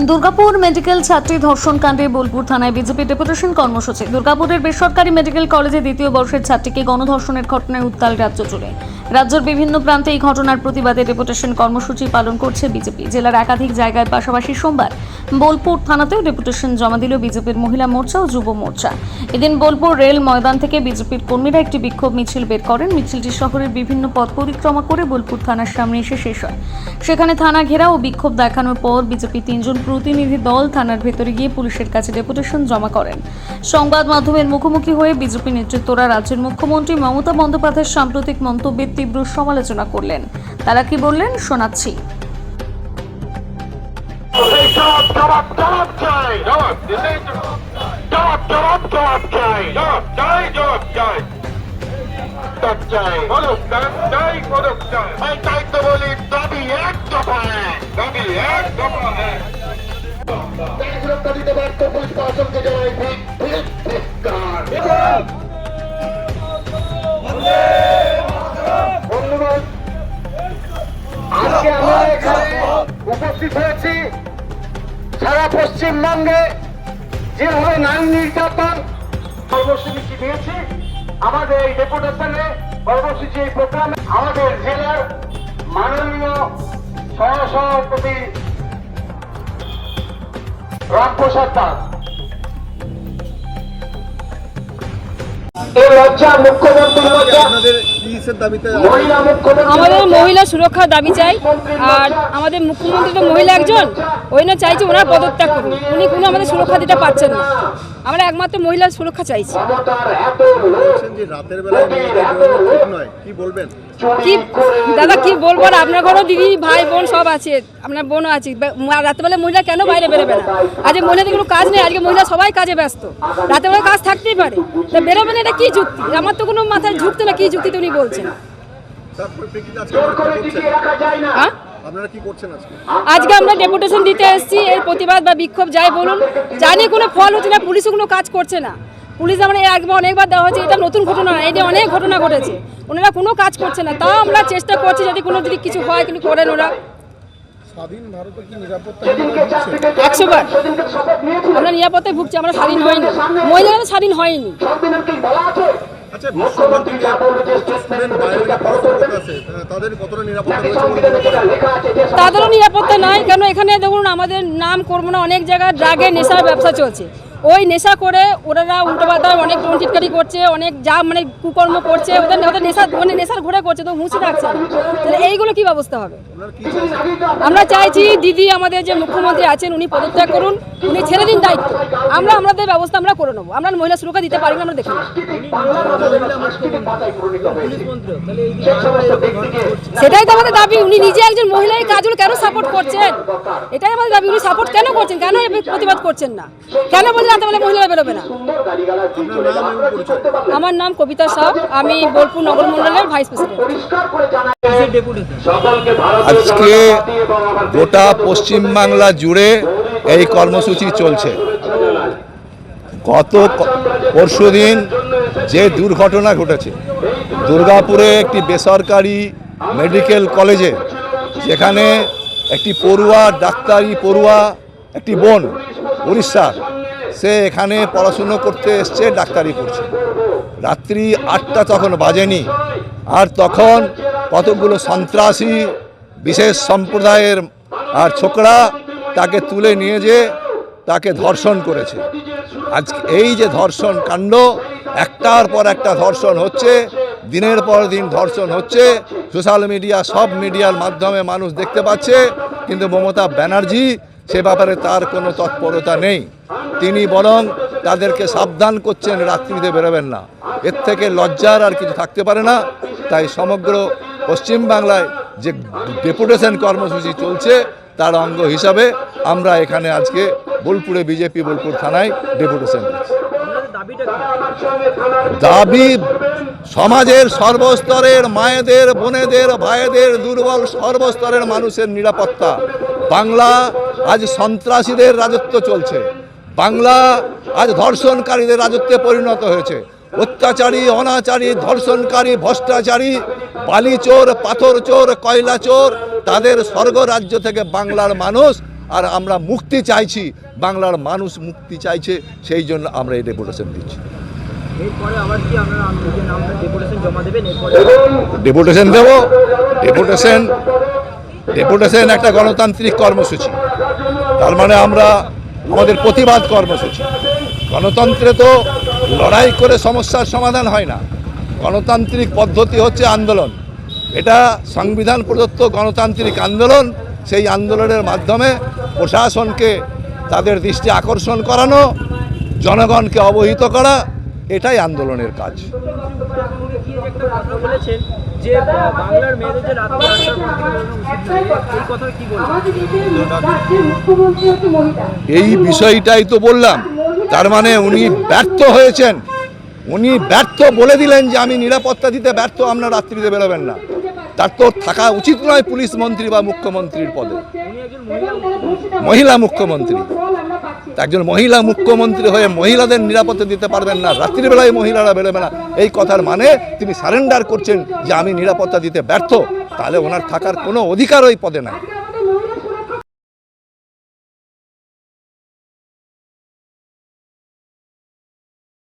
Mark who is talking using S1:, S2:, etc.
S1: Durgapur medical ছাত্রী ধর্ষণ কাণ্ডে বোলপুর থানায় বিজেপি ডেপুটেশন কর্মসূচি। দুর্গাপুরের বেসরকারি মেডিকেল কলেজে দ্বিতীয় বর্ষের ছাত্রীকে গণধর্ষণের ঘটনায় উত্তাল রাজ্য জুড়ে। রাজ্যের বিভিন্ন প্রান্তে এই ঘটনার প্রতিবাদে ডেপুটেশন কর্মসূচি পালন করছে বিজেপি। জেলার একাধিক জায়গায় পাশাপাশি সোমবার বোলপুর থানাতেও ডেপুটেশন জমা দিল বিজেপির মহিলা মোর্চা ও যুব মোর্চা। এদিন বোলপুর রেল ময়দান থেকে বিজেপির কর্মীরা একটি বিক্ষোভ মিছিল বের করেন। মিছিলটি শহরের বিভিন্ন পথ পরিক্রমা করে বোলপুর থানার সামনে এসে শেষ হয়। সেখানে থানা ঘেরা ও বিক্ষোভ দেখানোর পর বিজেপি 3 জন প্রতিনিধি দল থানার ভেতরে গিয়ে পুলিশের কাছে ডেপুটেশন জমা করেন। সংবাদ মাধ্যমের মুখোমুখি হয়ে বিজেপি নেতৃত্বরা রাজ্যের মুখ্যমন্ত্রী মমতা বন্দ্যোপাধ্যায়ের সাম্প্রতিক মন্তব্যের তীব্র সমালোচনা করলেন। তারা কি বললেন শোনাচ্ছি।
S2: আজকে আমরা এখানে উপস্থিত হয়েছি সারা পশ্চিমবঙ্গে যেভাবে নারী নির্যাতন কর্মসূচি দিয়েছি। আমাদের এই ডেপুটেশনে কর্মসূচি এই প্রোগ্রামে আমাদের জেলার মাননীয় সহসভাপতি রামপ্রসাদ দাস,
S3: আমাদের মহিলা সুরক্ষার দাবি চাই। আর আমাদের মুখ্যমন্ত্রী তো মহিলা একজন, ওই না চাইছি ওনার পদত্যাগ করুন। উনি কোনো আমাদের সুরক্ষা দিতে পারছেন না। আমরা একমাত্র মহিলার সুরক্ষা চাইছি। কি দাদা কি বলবো, আপনার ঘরও দিদি ভাই বোন সব আছে, আপনার বোনও আছে। রাতেবেলা মহিলা কেন বাইরে বেরোবে না? আজকে মহিলাদের কোনো কাজ নেই, আজকে মহিলা সবাই কাজে ব্যস্ত। রাতেবেলা কাজ থাকতেই পারে, তা বেরোবে না, এটা কি যুক্তি? আমার তো কোনো মাথায় ঢুকতে না কি যুক্তিতে উনি বলছেন। আজকে আমরা ডেপুটেশন দিতে এসেছি, এর প্রতিবাদ বা বিক্ষোভ যাই বলুন, জানি কোনো ফল হচ্ছে না। পুলিশও কোনো কাজ করছে না। পুলিশ আমরা অনেকবার দেওয়া হচ্ছে, এটা নতুন ঘটনা না, এটা অনেক ঘটনা ঘটেছে। ওনারা কোনো কাজ করছে না, তাও আমরা চেষ্টা করছি যদি কিছু হয় কিন্তু করেন ওরা।
S4: স্বাধীন ভারতে কি নিরাপত্তা
S3: 100 বার আমরা নিরাপত্তায় ভুগছি, আমরা স্বাধীন হইনি, মহিলারা তো স্বাধীন হয়নি। তাদেরও নিরাপত্তা নাই কেন? এখানে দেখুন আমাদের নাম করবো না, অনেক জায়গায় ড্রাগের নেশার ব্যবসা চলছে। ওই নেশা করে ওরা উল্টোপাল্টা অনেক টিটকারি করছে, অনেক যা কুকর্ম করছে, ওদের নেশার ঘুরে করছে, তো হুঁশি রাখছে। তাহলে এইগুলো কি ব্যবস্থা হবে? আমরা চাইছি দিদি আমাদের যে মুখ্যমন্ত্রী আছেন উনি পদত্যাগ করুন, উনি ছেড়ে দিন দায়িত্ব। আমরা আমাদের ব্যবস্থা আমরা করে নেবো। আমরা মহিলা সুরক্ষা দিতে পারি না, আমরা দেখে নেব। সেটাই তো আমাদের দাবি। উনি নিজে একজন মহিলা, এই কাজগুলো কেন সাপোর্ট করছেন? এটাই আমাদের দাবি। উনি সাপোর্ট কেন করছেন? কেন প্রতিবাদ করছেন না? কেন বলছেন রাতেবেলা মহিলারা বেরোবে না? আমার নাম কবিতা সাউ, আমি বোলপুর নগর মন্ডলের ভাইস প্রেসিডেন্ট।
S5: আজকে গোটা পশ্চিমবাংলা জুড়ে এই কর্মসূচি চলছে। গত পরশুদিন যে দুর্ঘটনা ঘটেছে দুর্গাপুরে একটি বেসরকারি মেডিকেল কলেজে, যেখানে একটি পড়ুয়া, ডাক্তারি পড়ুয়া, একটি বোন উড়িষ্যার, সে এখানে পড়াশুনো করতে এসছে, ডাক্তারি পড়ছে। রাত্রি 8টা তখন বাজেনি, আর তখন কতগুলো সন্ত্রাসী বিশেষ সম্প্রদায়ের আর ছোকরা তাকে তুলে নিয়ে যেয়ে তাকে ধর্ষণ করেছে। আজকে এই যে ধর্ষণ কাণ্ড, একটার পর একটা ধর্ষণ হচ্ছে, দিনের পর দিন ধর্ষণ হচ্ছে, সোশ্যাল মিডিয়া সব মিডিয়ার মাধ্যমে মানুষ দেখতে পাচ্ছে, কিন্তু মমতা ব্যানার্জি সে ব্যাপারে তার কোনো তৎপরতা নেই। তিনি বরং তাদেরকে সাবধান করছেন রাত্রিতে বেরোবেন না। এর থেকে লজ্জার আর কিছু থাকতে পারে না। তাই সমগ্র পশ্চিমবাংলায় যে ডেপুটেশন কর্মসূচি চলছে তার অঙ্গ হিসাবে আমরা এখানে আজকে বোলপুরে বিজেপি বোলপুর থানায় ডেপুটেশন দিচ্ছি। দাবি সমাজের সর্বস্তরের মায়েদের, বোনেদের, ভাইদের, দুর্বল সর্বস্তরের মানুষের নিরাপত্তা। বাংলা আজ সন্ত্রাসীদের রাজত্ব চলছে, বাংলা আজ ধর্ষণকারীদের রাজত্বে পরিণত হয়েছে। অত্যাচারী, অনাচারী, ধর্ষণকারী, ভ্রষ্টাচারী, বালি চোর, পাথর চোর, কয়লা চোর, তাদের স্বর্গ রাজ্য থেকে বাংলার মানুষ আর আমরা মুক্তি চাইছি, বাংলার মানুষ মুক্তি চাইছে, সেই জন্য আমরা এই ডেপুটেশন দিচ্ছি।
S6: এরপরে আবার কি আপনারা নিজের নামটা ডেপুটেশন জমা দেবেন? এরপরে
S5: ডেপুটেশন দেব। ডেপুটেশন একটা গণতান্ত্রিক কর্মসূচি, তার মানে আমরা আমাদের প্রতিবাদ কর্মসূচি। গণতন্ত্রে তো লড়াই করে সমস্যার সমাধান হয় না, গণতান্ত্রিক পদ্ধতি হচ্ছে আন্দোলন। এটা সংবিধান প্রদত্ত গণতান্ত্রিক আন্দোলন। সেই আন্দোলনের মাধ্যমে প্রশাসনকে তাদের দৃষ্টি আকর্ষণ করানো, জনগণকে অবহিত করা, এটাই আন্দোলনের কাজ।
S6: কি একটা কথা বলেছেন যে বাংলার মেয়েদের যে রাত্রে আসার এই কথা কি বলবেন?
S5: এই বিষয়টাই তো বললাম, তার মানে উনি ব্যর্থ হয়েছেন। উনি ব্যর্থ বলে দিলেন যে আমি নিরাপত্তা দিতে ব্যর্থ, আপনার রাত্রিতে বেরোবেন না। তার তো থাকা উচিত নয় পুলিশ মন্ত্রী বা মুখ্যমন্ত্রীর পদে। মহিলা মুখ্যমন্ত্রী, একজন মহিলা মুখ্যমন্ত্রী হয়ে মহিলাদের নিরাপত্তা দিতে পারবেন না, রাত্রিবেলায় মহিলারা বেরোবে না, এই কথার মানে তিনি সারেন্ডার করছেন যে আমি নিরাপত্তা দিতে ব্যর্থ। তাহলে ওনার থাকার কোনো অধিকার ওই পদে নাই।